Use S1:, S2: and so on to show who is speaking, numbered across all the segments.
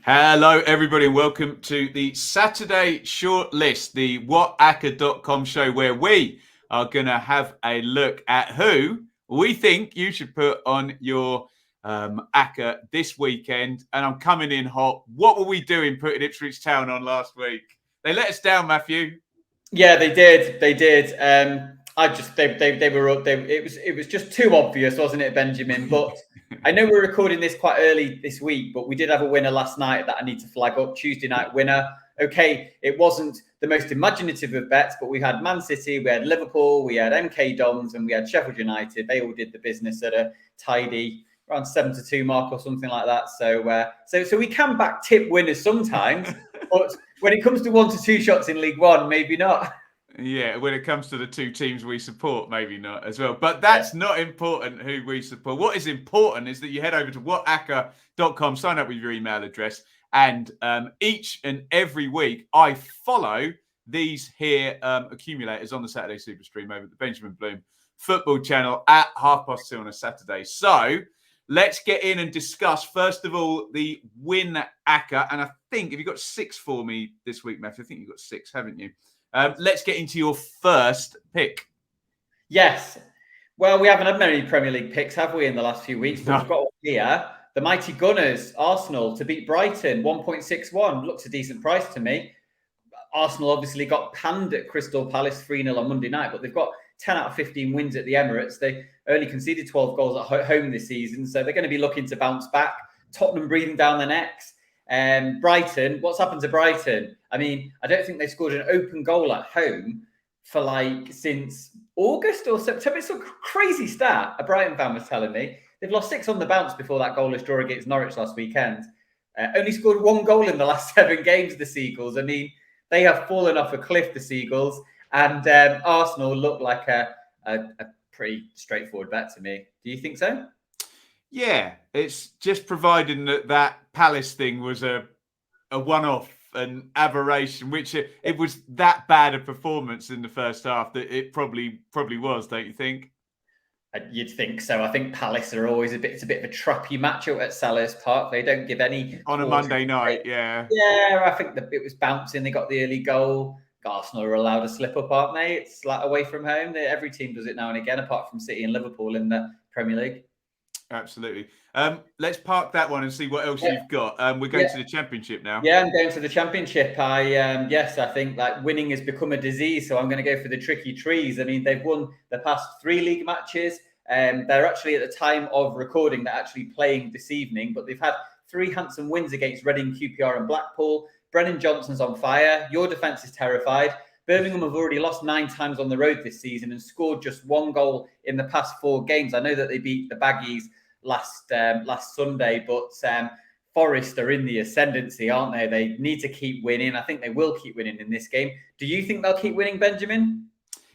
S1: Hello, everybody, and welcome to the Saturday Shortlist, the WhatAcca.com show where we are going to have a look at who we think you should put on your Acca this weekend. And I'm coming in hot. What were we doing putting Ipswich Town on last week? They let us down, Matthew.
S2: Yeah, they did. They did. They were up. It was just too obvious, wasn't it, Benjamin? But I know we're recording this quite early this week, but we did have a winner last night that I need to flag up. Tuesday night winner. Okay, it wasn't the most imaginative of bets, but we had Man City, we had Liverpool, we had MK Dons, and we had Sheffield United. They all did the business at a tidy around 7-2 mark or something like that. So we can back tip winners sometimes, but when it comes to 1-2 shots in League One, maybe not.
S1: Yeah, when it comes to the two teams we support, maybe not as well. But that's not important who we support. What is important is that you head over to WhatAcca.com, sign up with your email address, and each and every week I follow these here accumulators on the Saturday Super Stream over at the Benjamin Bloom Football Channel at 2:30 on a Saturday. So let's get in and discuss, first of all, the win Acca. And I think, have you got 6 for me this week, Matthew? I think you've got 6, haven't you? Let's get into your first pick.
S2: Yes. Well, we haven't had many Premier League picks, have we, in the last few weeks? But we've got one here. The mighty Gunners, Arsenal, to beat Brighton, 1.61. Looks a decent price to me. Arsenal obviously got panned at Crystal Palace 3-0 on Monday night, but they've got 10 out of 15 wins at the Emirates. They only conceded 12 goals at home this season, so they're going to be looking to bounce back. Tottenham breathing down their necks. Brighton, what's happened to Brighton? I mean, I don't think they scored an open goal at home for since August or September. It's a crazy stat. A Brighton fan was telling me. They've lost 6 on the bounce before that goalless draw against Norwich last weekend. Only scored 1 goal in the last 7 games, the Seagulls. I mean, they have fallen off a cliff, the Seagulls. And Arsenal look like a pretty straightforward bet to me. Do you think so?
S1: Yeah, it's just providing that Palace thing was a one-off, an aberration, which it was that bad a performance in the first half that it probably was, don't you think?
S2: You'd think so. I think Palace are always it's a bit of a trappy match at Selhurst Park. They don't give any
S1: on a Monday night. Yeah,
S2: I think it was bouncing. They got the early goal. Arsenal are allowed to slip up, aren't they? It's like away from home. Every team does it now and again, apart from City and Liverpool in the Premier League.
S1: Absolutely. Let's park that one and see what else you've got. We're going to the Championship now.
S2: Yeah, I'm going to the Championship. I think like winning has become a disease, so I'm going to go for the tricky trees. I mean, they've won the past 3 league matches. They're actually, at the time of recording, they're actually playing this evening, but they've had 3 handsome wins against Reading, QPR and Blackpool. Brennan Johnson's on fire. Your defence is terrified. Birmingham have already lost 9 times on the road this season and scored just 1 goal in the past 4 games. I know that they beat the Baggies last Sunday, but Forest are in the ascendancy, aren't they? They need to keep winning. I think they will keep winning in this game. Do you think they'll keep winning, Benjamin?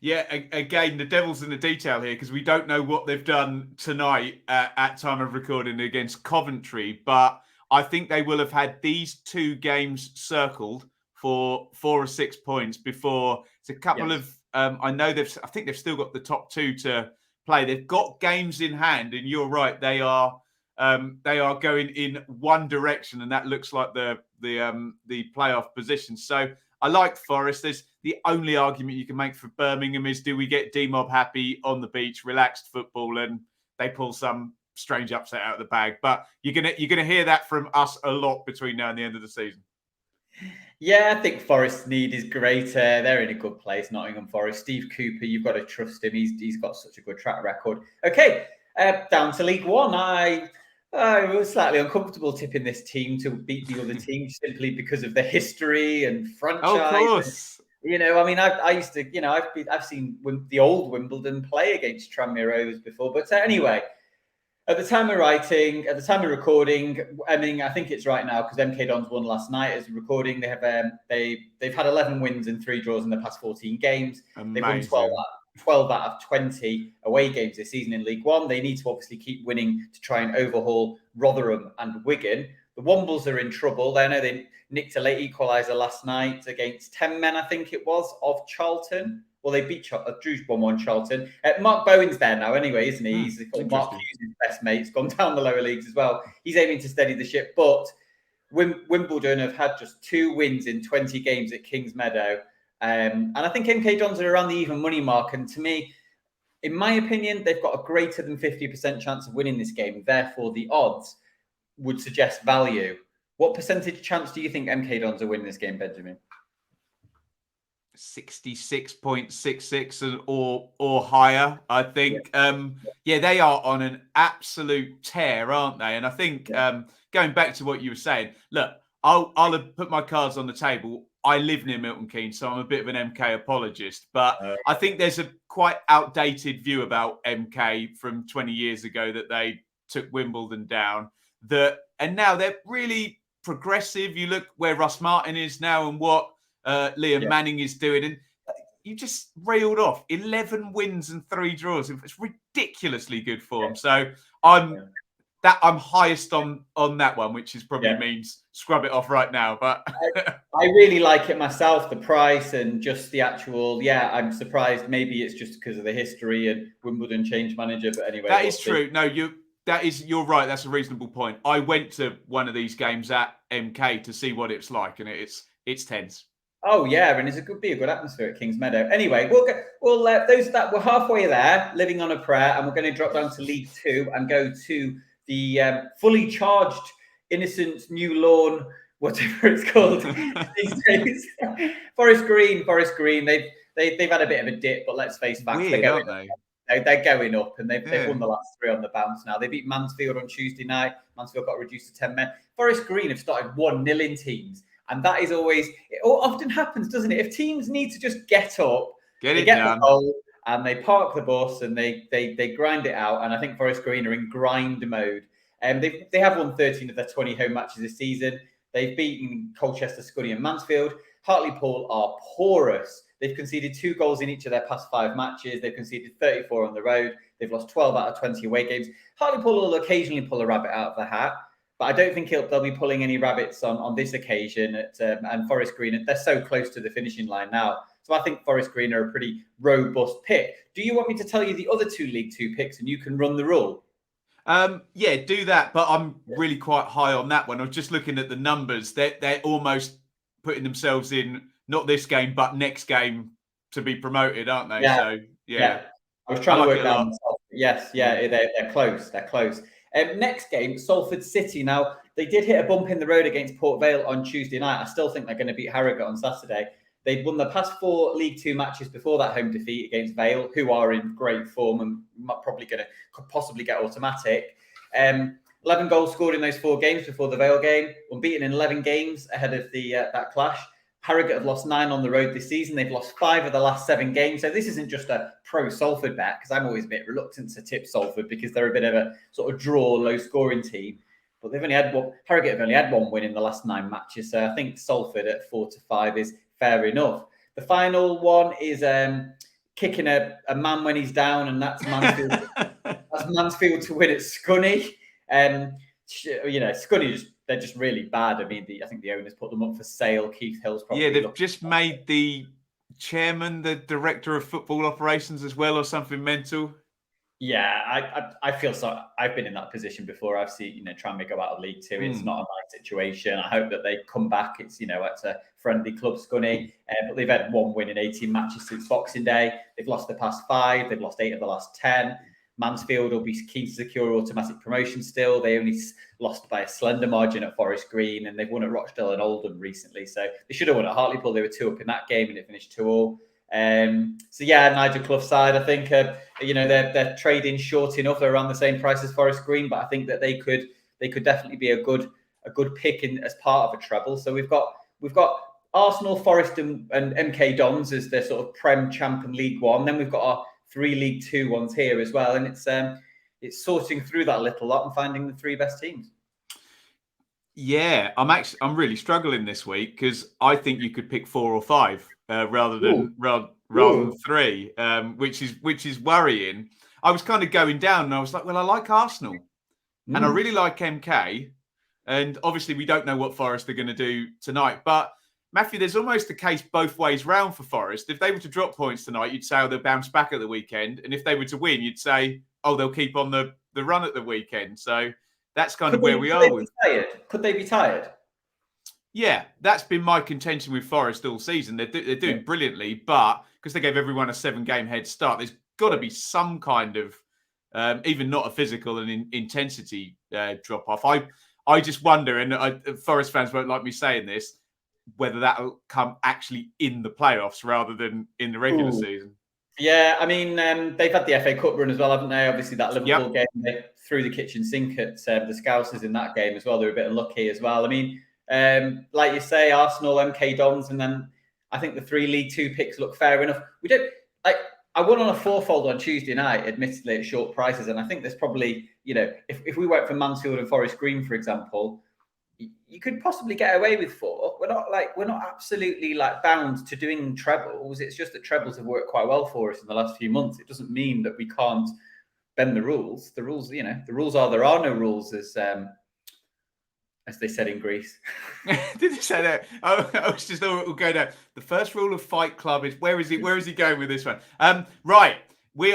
S1: Yeah, again, the devil's in the detail here because we don't know what they've done tonight at time of recording against Coventry, but I think they will have had these 2 games circled for 4 or 6 points before. It's a couple of I think they've still got the top 2 to play. They've got games in hand, and you're right, they are going in one direction, and that looks like the playoff position. So I like Forest. There's the only argument you can make for Birmingham is, do we get D-Mob happy on the beach, relaxed football, and they pull some strange upset out of the bag? But you're gonna hear that from us a lot between now and the end of the season.
S2: Yeah, I think Forest's need is greater. They're in a good place, Nottingham Forest. Steve Cooper, you've got to trust him. He's got such a good track record. Okay, down to League One. I was slightly uncomfortable tipping this team to beat the other team simply because of the history and franchise.
S1: Oh, of course.
S2: And, I mean, I used to, I've seen the old Wimbledon play against Tranmere Rovers before. But anyway, at the time of writing, at the time of recording, I mean, I think it's right now because MK Dons won last night as recording. They have they've had 11 wins and 3 draws in the past 14 games.
S1: Amazing.
S2: They've won 12 out of 20 away games this season in League One. They need to obviously keep winning to try and overhaul Rotherham and Wigan. The Wombles are in trouble. I know they nicked a late equaliser last night against 10 men, I think it was, of Charlton. Well, they beat drew 1-1 Charlton. Mark Bowen's there now anyway, isn't he? He's Mark Hughes' best mate. He's gone down the lower leagues as well. He's aiming to steady the ship. But Wimbledon have had just 2 wins in 20 games at Kings Meadow. And I think MK Dons are around the even money mark. And to me, in my opinion, they've got a greater than 50% chance of winning this game. Therefore, the odds would suggest value. What percentage chance do you think MK Dons are winning this game, Benjamin?
S1: 66.66 or higher, I think. They are on an absolute tear, aren't they? And I think going back to what you were saying, look, I'll have put my cards on the table. I live near Milton Keynes, so I'm a bit of an MK apologist. But I think there's a quite outdated view about MK from 20 years ago that they took Wimbledon down. And now they're really progressive. You look where Russ Martin is now and what Liam Manning is doing, and you just railed off 11 wins and 3 draws. It's ridiculously good form. So I'm highest on that one, which is probably means scrub it off right now. But
S2: I really like it myself, the price and just the actual. I'm surprised. Maybe it's just because of the history and Wimbledon changed manager. But anyway,
S1: that is true. No, you're right. That's a reasonable point. I went to one of these games at MK to see what it's like, and it's tense.
S2: Oh yeah, and it could be a good atmosphere at Kings Meadow. Anyway, we'll those that we're halfway there, living on a prayer, and we're going to drop down to League Two and go to the fully charged Innocence New Lawn, whatever it's called these days. Forest Green. They've had a bit of a dip, but let's face facts,
S1: they're going up.
S2: They're going up, and they've won the last 3 on the bounce now. They beat Mansfield on Tuesday night. Mansfield got reduced to 10 men. Forest Green have started 1-0 in teams. And that is always, it often happens, doesn't it? If teams need to just get up, they get the goal, and they park the bus and they grind it out. And I think Forest Green are in grind mode. They have won 13 of their 20 home matches this season. They've beaten Colchester, Scunny, and Mansfield. Hartlepool are porous. They've conceded 2 goals in each of their past 5 matches. They've conceded 34 on the road. They've lost 12 out of 20 away games. Hartlepool will occasionally pull a rabbit out of the hat. But I don't think they'll be pulling any rabbits on this occasion. And Forest Green, they're so close to the finishing line now. So I think Forest Green are a pretty robust pick. Do you want me to tell you the other 2 League Two picks and you can run the rule?
S1: Do that. But I'm really quite high on that one. I was just looking at the numbers. They're almost putting themselves in, not this game, but next game to be promoted, aren't they?
S2: Yeah.
S1: So, yeah.
S2: I was trying to work down. Yes, they're close. They're close. Next game, Salford City. Now, they did hit a bump in the road against Port Vale on Tuesday night. I still think they're going to beat Harrogate on Saturday. They'd won the past 4 League Two matches before that home defeat against Vale, who are in great form and probably could possibly get automatic. 11 goals scored in those 4 games before the Vale game. Unbeaten in 11 games ahead of that clash. Harrogate have lost 9 on the road this season. They've lost 5 of the last 7 games. So this isn't just a pro Salford bet, because I'm always a bit reluctant to tip Salford because they're a bit of a sort of draw, low scoring team. But Harrogate have only had 1 win in the last 9 matches. So I think Salford at 4-5 is fair enough. The final one is kicking a man when he's down, and that's Mansfield. That's Mansfield to win at Scunny. Scunny they're just really bad. I mean, I think the owners put them up for sale. Keith Hill's probably
S1: they've just made the chairman the director of football operations as well, or something mental.
S2: Yeah, I feel so. I've been in that position before. I've seen trying to go out of League Two. It's not a nice situation. I hope that they come back. It's it's a friendly club, Scunny, but they've had 1 win in 18 matches since Boxing Day. They've lost the past 5. They've lost 8 of the last 10. Mansfield will be keen to secure automatic promotion still. They only lost by a slender margin at Forest Green, and they've won at Rochdale and Oldham recently. So they should have won at Hartlepool. They were 2 up in that game, and it finished 2-2. Nigel Clough's side, I think, they're trading short enough. They're around the same price as Forest Green, but I think that they could definitely be a good pick as part of a treble. So we've got Arsenal, Forest, and MK Dons as their sort of Prem champ and League One. Then we've got our 3 League Two ones here as well, and it's sorting through that little lot and finding the 3 best teams.
S1: Yeah, I'm really struggling this week because I think you could pick 4 or 5 rather than 3, which is worrying. I was kind of going down, and I was like, well, I like Arsenal, and I really like MK, and obviously we don't know what Forest are going to do tonight, but Matthew, there's almost a case both ways round for Forest. If they were to drop points tonight, you'd say, oh, they'll bounce back at the weekend. And if they were to win, you'd say, oh, they'll keep on the run at the weekend. So that's kind of where we are.
S2: Could they be tired?
S1: Yeah, that's been my contention with Forest all season. They're doing brilliantly, but because they gave everyone a 7-game head start, there's got to be some kind of, even not a physical and intensity drop off. I just wonder, and Forest fans won't like me saying this, whether that'll come actually in the playoffs rather than in the regular season.
S2: Yeah, I mean, they've had the FA Cup run as well, haven't they? Obviously, that Liverpool game, they threw the kitchen sink at the Scousers in that game as well. They were a bit unlucky as well. I mean, like you say, Arsenal, MK Dons, and then I think the 3 League Two picks look fair enough. We don't like. I won on a 4-fold on Tuesday night, admittedly at short prices, and I think there's probably, if we went for Mansfield and Forest Green, for example, you could possibly get away with 4. We're not absolutely bound to doing trebles. It's just that trebles have worked quite well for us in the last few months. It doesn't mean that we can't bend the rules. The rules, the rules are there are no rules, as they said in Greece.
S1: Did they say that? I was just thought we'll go down. The first rule of Fight Club is where is he going with this one? Right.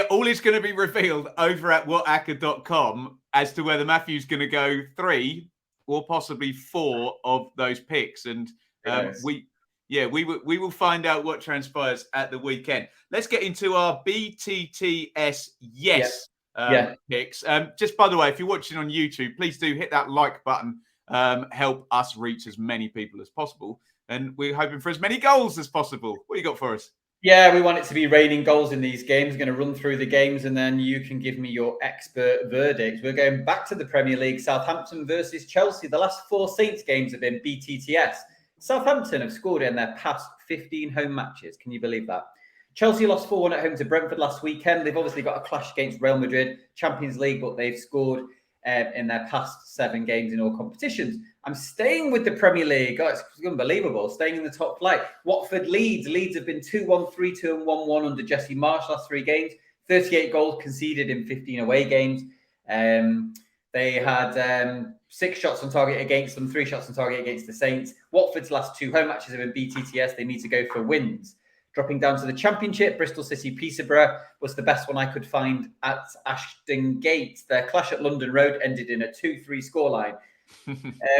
S1: All is going to be revealed over at WhatAcca.com as to whether Matthew's going to go 3 or possibly 4 of those picks, and we will find out what transpires at the weekend. Let's get into our BTTS picks. Just by the way, if you're watching on YouTube, please do hit that like button. Help us reach as many people as possible, and we're hoping for as many goals as possible. What do you got for us?
S2: Yeah, we want it to be raining goals in these games. We're going to run through the games, and then you can give me your expert verdict. We're going back to the Premier League. Southampton versus Chelsea. The last 4 Saints games have been BTTS. Southampton have scored in their past 15 home matches. Can you believe that? Chelsea lost 4-1 at home to Brentford last weekend. They've obviously got a clash against Real Madrid, Champions League, but they've scored in their past 7 games in all competitions. I'm staying with the Premier League. Oh, it's unbelievable. Staying in the top flight. Watford, Leeds. Leeds have been 2-1, 3-2, and 1-1 under Jesse Marsh last 3 games. 38 goals conceded in 15 away games. They had 6 shots on target against them, 3 shots on target against the Saints. Watford's last 2 home matches have been BTTS. They need to go for wins. Dropping down to the Championship, Bristol City Peterborough was the best one I could find at Ashton Gate. Their clash at London Road ended in a 2-3 scoreline.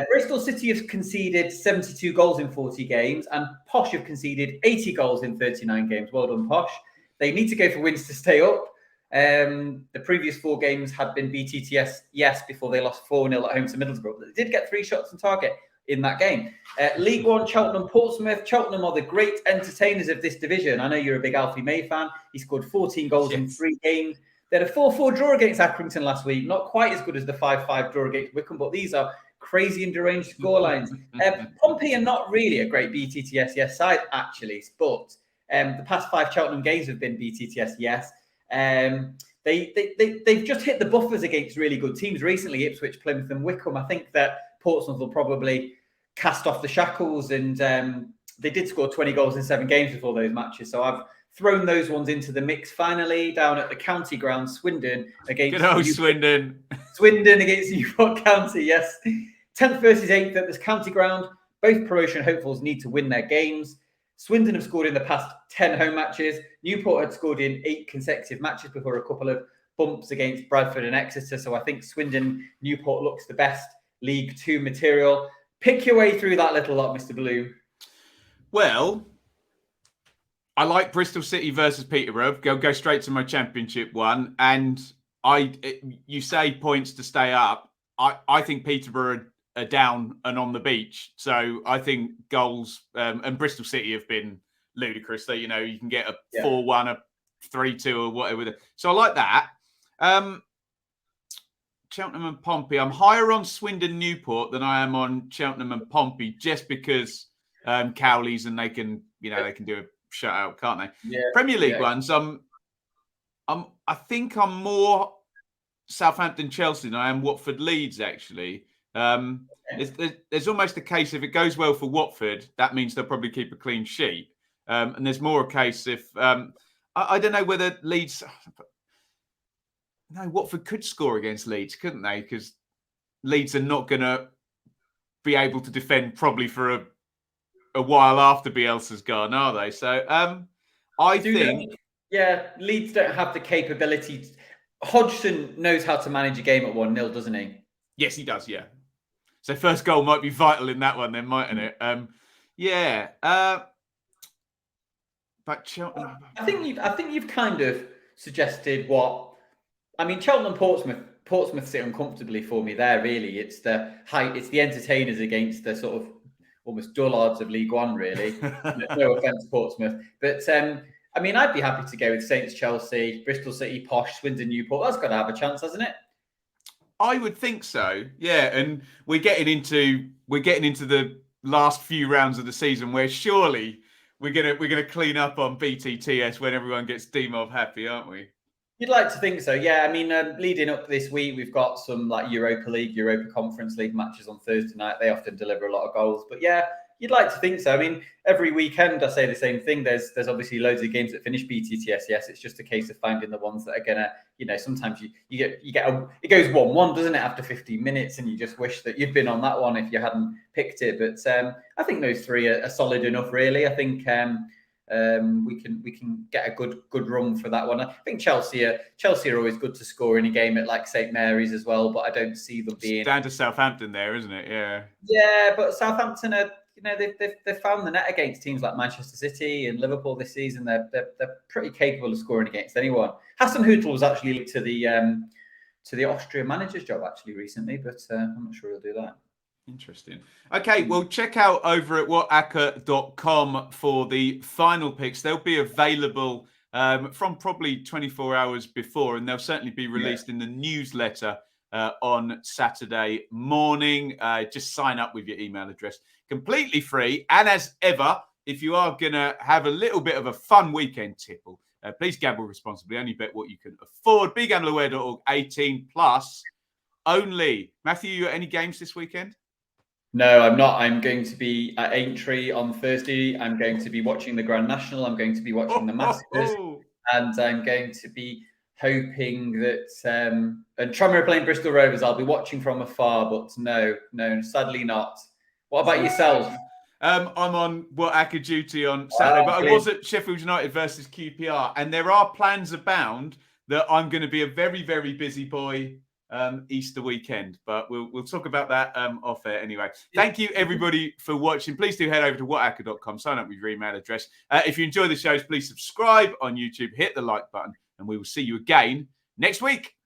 S2: Bristol City have conceded 72 goals in 40 games, and Posh have conceded 80 goals in 39 games. Well done, Posh. They need to go for wins to stay up. The previous 4 games had been BTTS, before they lost 4-0 at home to Middlesbrough. But they did get 3 shots on target in that game. League One, Cheltenham, Portsmouth. Cheltenham are the great entertainers of this division. I know you're a big Alfie May fan. He scored 14 goals in 3 games. They had a 4-4 draw against Accrington last week. Not quite as good as the 5-5 draw against Wickham, but these are crazy and deranged scorelines. Pompey are not really a great BTTS side, actually, but the past 5 Cheltenham games have been BTTS They've just hit the buffers against really good teams recently, Ipswich, Plymouth and Wickham. I think that Portsmouth will probably cast off the shackles, and they did score 20 goals in 7 games before those matches. So I've thrown those ones into the mix. Finally, down at the county ground, Swindon against
S1: Swindon.
S2: Swindon against Newport County, yes. 10th versus 8th at this county ground. Both promotion hopefuls need to win their games. Swindon have scored in the past 10 home matches. Newport had scored in 8 consecutive matches before a couple of bumps against Bradford and Exeter. So I think Swindon-Newport looks the best League Two material. Pick your way through that little lot, Mr. Blue.
S1: Well, I like Bristol City versus Peterborough. Go straight to my Championship one. And you say points to stay up. I think Peterborough are down and on the beach. So I think goals, and Bristol City have been ludicrous. So, you can get a 4-1, a 3-2 or whatever. So I like that. Cheltenham and Pompey. I'm higher on Swindon Newport than I am on Cheltenham and Pompey, just because Cowleys, and they can do a shutout, can't they?
S2: Yeah.
S1: Premier League ones. I think I'm more Southampton Chelsea than I am Watford Leeds, actually. There's almost a case, if it goes well for Watford, that means they'll probably keep a clean sheet. And there's more a case if I don't know whether Leeds. No, Watford could score against Leeds, couldn't they? Because Leeds are not going to be able to defend probably for a while after Bielsa's gone, are they? So I think...
S2: Leeds don't have the capability. Hodgson knows how to manage a game at 1-0, doesn't he?
S1: Yes, he does, yeah. So first goal might be vital in that one then, mightn't it? Yeah. But Cheltenham...
S2: I think you've kind of suggested what... I mean, Cheltenham and Portsmouth sit uncomfortably for me there, really. It's the entertainers against the sort of almost dullards of League One, really. No offence, Portsmouth. But, I mean, I'd be happy to go with Saints, Chelsea, Bristol City, Posh, Swindon, Newport. That's got to have a chance, hasn't it?
S1: I would think so, yeah. And we're getting into the last few rounds of the season where surely we're gonna clean up on BTTS when everyone gets D-Mob happy, aren't we?
S2: You'd like to think so, yeah. I mean, leading up this week, we've got some like Europa League, Europa Conference League matches on Thursday night. They often deliver a lot of goals, but yeah, you'd like to think so. I mean, every weekend I say the same thing. There's obviously loads of games that finish BTTS. Yes, it's just a case of finding the ones that are gonna, sometimes you get it goes 1-1, doesn't it, after 15 minutes, and you just wish that you'd been on that one if you hadn't picked it. But I think those three are solid enough, really. I think we can get a good run for that one. I think Chelsea are always good to score in a game at like St Mary's as well, but I don't see them being
S1: down to Southampton there, isn't it? Yeah.
S2: Yeah, but Southampton are, they've found the net against teams like Manchester City and Liverpool this season. They're pretty capable of scoring against anyone. Hassan Hüttl was actually linked to the Austria manager's job actually recently, but I'm not sure he'll do that.
S1: Interesting. Okay, well, check out over at WhatAcca.com for the final picks. They'll be available from probably 24 hours before, and they'll certainly be released in the newsletter on Saturday morning. Just sign up with your email address. Completely free. And as ever, if you are going to have a little bit of a fun weekend tipple, please gamble responsibly. Only bet what you can afford. BeGambleAware.org, 18 plus only. Matthew, you at any games this weekend?
S2: No, I'm not. I'm going to be at Aintree on Thursday. I'm going to be watching the Grand National. I'm going to be watching the Masters. And I'm going to be hoping that... and Tranmere playing Bristol Rovers, I'll be watching from afar, but no, sadly not. What about yourself?
S1: I'm on WhatAcca duty on Saturday, but I was at Sheffield United versus QPR, and there are plans abound that I'm going to be a very, very busy boy Easter weekend, but we'll talk about that off air anyway. Thank you everybody for watching. Please do head over to WhatAcca.com, sign up with your email address. If you enjoy the shows, please subscribe on YouTube, hit the like button, and we will see you again next week.